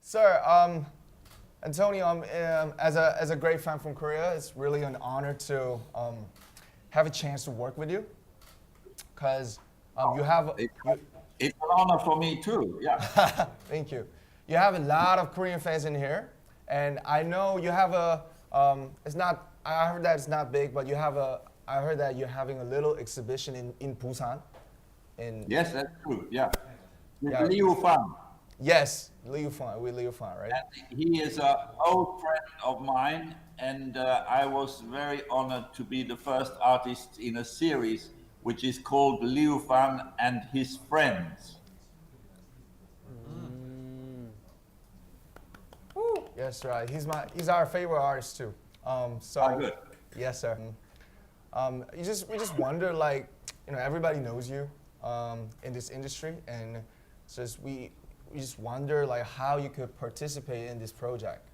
Sir, Antony, as a great fan from Korea, it's really an honor to have a chance to work with you, because you have. It's an honor for me too. Yeah. Thank you. You have a lot of Korean fans in here, and I know you have a. It's not. I heard that it's not big, but you have a. I heard that you're having a little exhibition in Busan. Yes, that's true. Yeah. Yeah. Liu Fan. Yes, Liu Fan. With Liu Fan, right? And he is an old friend of mine, and I was very honored to be the first artist in a series which is called Liu Fan and His Friends. Yes, right. He's our favorite artist too. Good. Yes, sir. We just wonder, like, everybody knows you in this industry, and we just wonder, like, how you could participate in this project,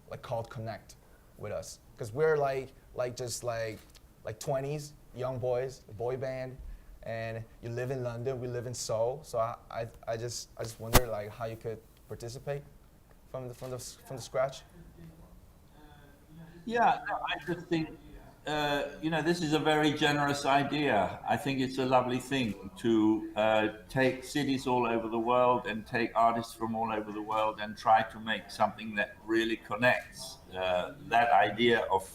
like called Connect, with us, because we're like 20s young boys, a boy band, and you live in London, we live in Seoul, so I just wonder, like, how you could participate from the scratch. Yeah, no, I just think, this is a very generous idea. I think it's a lovely thing to take cities all over the world and take artists from all over the world and try to make something that really connects that idea of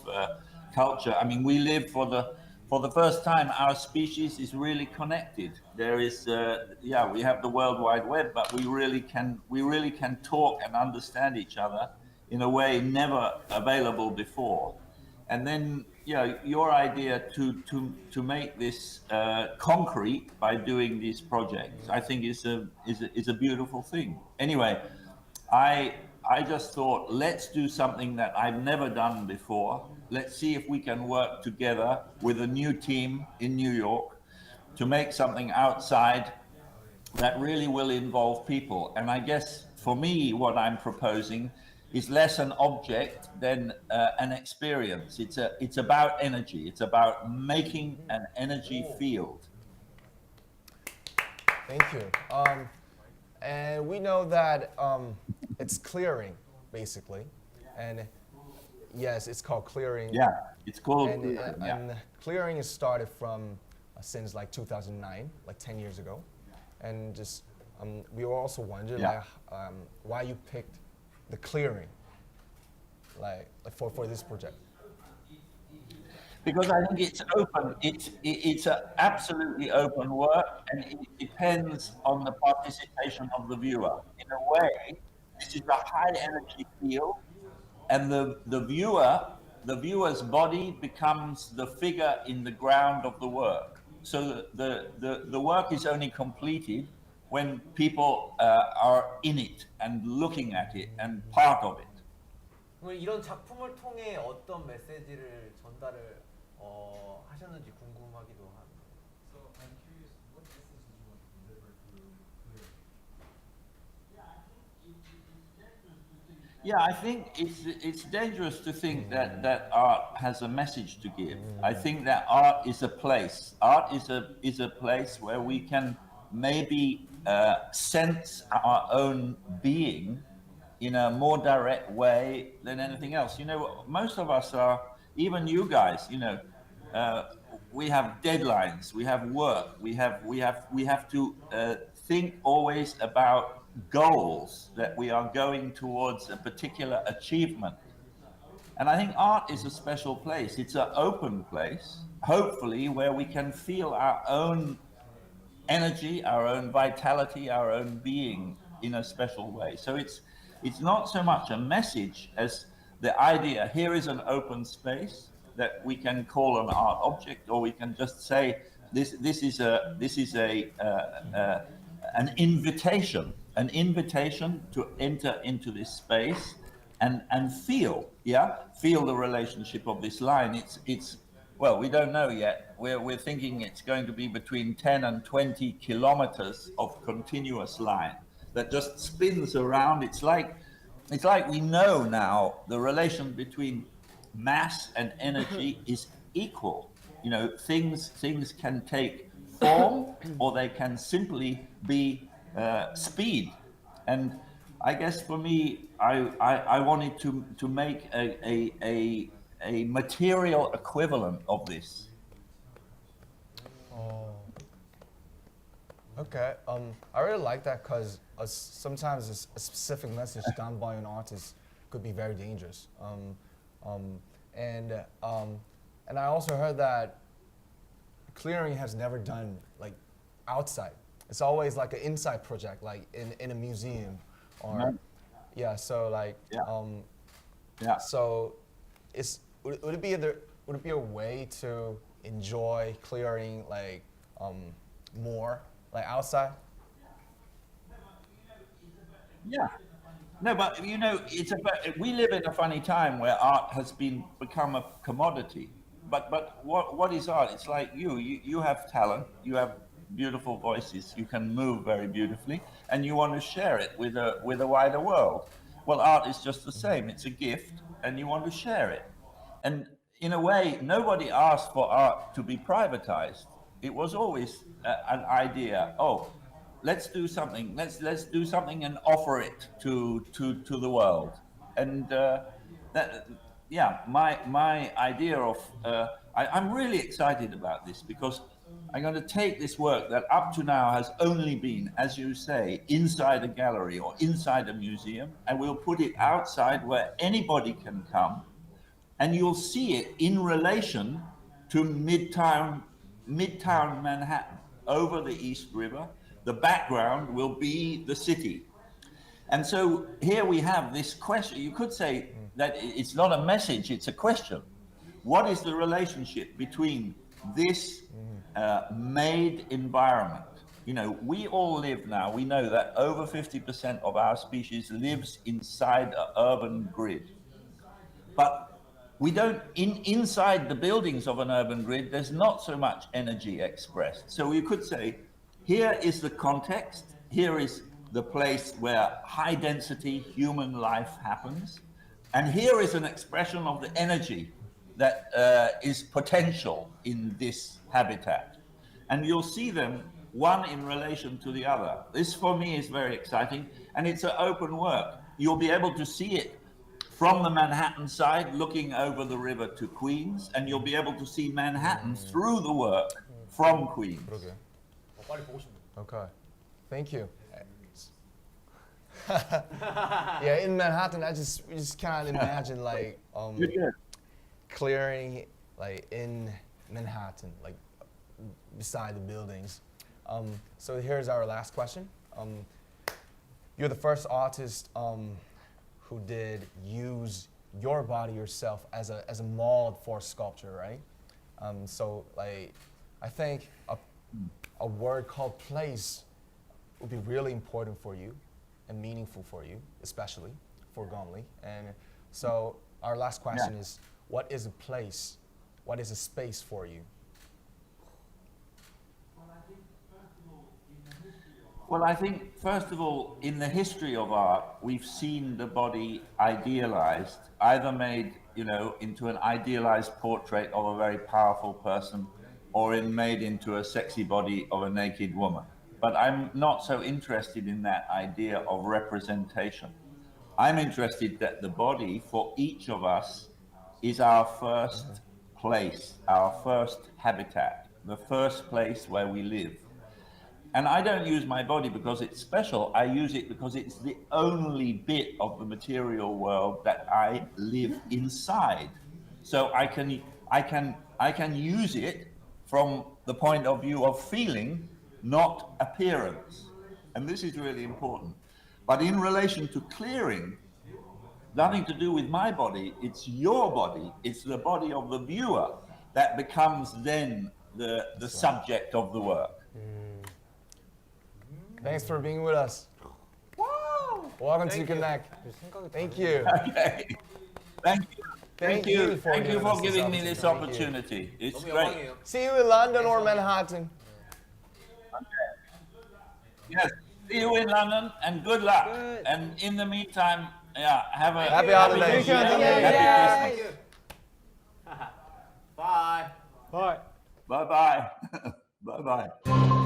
culture. I mean, we live for the first time, our species is really connected. There is, we have the World Wide Web, but we really can talk and understand each other in a way never available before. And then, your idea to make this concrete by doing these projects, I think is a beautiful thing. Anyway, I just thought, let's do something that I've never done before. Let's see if we can work together with a new team in New York to make something outside that really will involve people. And I guess for me, what I'm proposing is less an object than an experience. It's about energy. It's about making an energy field. Thank you. And we know that it's clearing, basically, and yes, it's called clearing. Yeah, it's called. And clearing is started from since like 2009, like 10 years ago, and just we were also wondering why you picked the clearing, like for this project. Because I think it's open. It's an absolutely open work, and it depends on the participation of the viewer. In a way, this is a high energy field, and the viewer's body becomes the figure in the ground of the work. So the work is only completed when people are in it and looking at it and part of it. 그럼 이런 작품을 통해 어떤 메시지를 전달을 하셨는지 궁금하기도 합니다. So I'm curious, what message you want to deliver through clear? Yeah, I think it's dangerous to think that art has a message to give. I think that art is a place. Art is a place where we can maybe sense our own being in a more direct way than anything else. Most of us are, even you guys, we have deadlines, we have work, we have to think always about goals that we are going towards a particular achievement. And I think art is a special place. It's an open place, hopefully, where we can feel our own energy, our own vitality, our own being in a special way. So it's not so much a message as the idea, here is an open space that we can call an art object, or we can just say this is an invitation to enter into this space and feel the relationship of this line. It's well, we don't know yet. We're thinking it's going to be between 10 and 20 kilometers of continuous line that just spins around. It's like we know now the relation between mass and energy is equal. Things can take form, or they can simply be speed. And I guess for me, I wanted to make a material equivalent of this. Oh. Okay. I really like that because sometimes a specific message done by an artist could be very dangerous. And I also heard that clearing has never done like outside. It's always like an inside project, like in a museum, or Right. yeah. So like Yeah. Yeah. so, would it be a way to enjoy clearing like more like outside? Yeah. No, but you know, we live in a funny time where art has become a commodity. But what is art? It's like you have talent, you have beautiful voices, you can move very beautifully, and you want to share it with a wider world. Well, art is just the same. It's a gift, and you want to share it. And in a way, nobody asked for art to be privatized. It was always an idea. Oh, let's do something. Let's do something and offer it to the world. And that, yeah, my idea of I'm really excited about this because I'm going to take this work that up to now has only been, as you say, inside a gallery or inside a museum, and we'll put it outside where anybody can come, and you'll see it in relation to Midtown Manhattan, over the East River. The background will be the city. And so here we have this question. You could say that it's not a message, it's a question. What is the relationship between this made environment? You know, we all live now, we know that over 50% of our species lives inside an urban grid. But we don't, inside the buildings of an urban grid, there's not so much energy expressed. So you could say, here is the context, here is the place where high density human life happens, and here is an expression of the energy that is potential in this habitat. And you'll see them one in relation to the other. This for me is very exciting, and it's an open work. You'll be able to see it from the Manhattan side, looking over the river to Queens, and you'll be able to see Manhattan through the work from Queens. 그러게. 빨리 보고 싶네. Okay. Thank you. Yeah, in Manhattan, we just can't imagine like Good. clearing like in Manhattan, like beside the buildings. So here's our last question. You're the first artist who did use your body yourself as a mold for sculpture, right? So like, I think a word called place would be really important for you and meaningful for you, especially for Gormley. And so our last question is, what is a place? What is a space for you? Well, I think, first of all, in the history of art, we've seen the body idealized, either made, you know, into an idealized portrait of a very powerful person, or made into a sexy body of a naked woman. But I'm not so interested in that idea of representation. I'm interested that the body, for each of us, is our first place, our first habitat, the first place where we live. And I don't use my body because it's special. I use it because it's the only bit of the material world that I live inside. So I can use it from the point of view of feeling, not appearance. And this is really important. But in relation to clearing, nothing to do with my body, it's your body, it's the body of the viewer that becomes then the subject of the work. Thanks for being with us. Wow! Welcome Thank to you. Connect. Thank you. Okay. Thank you. Thank you for Thank you giving for us this giving me this opportunity. opportunity. It's 너무 great. 영광이에요. See you in London or Manhattan. Yes. See you in London and good luck. Good. And in the meantime, yeah, have a Happy holidays. New Year, Thank you, Happy Thank Christmas. you. Bye. Bye. Bye bye. Bye bye.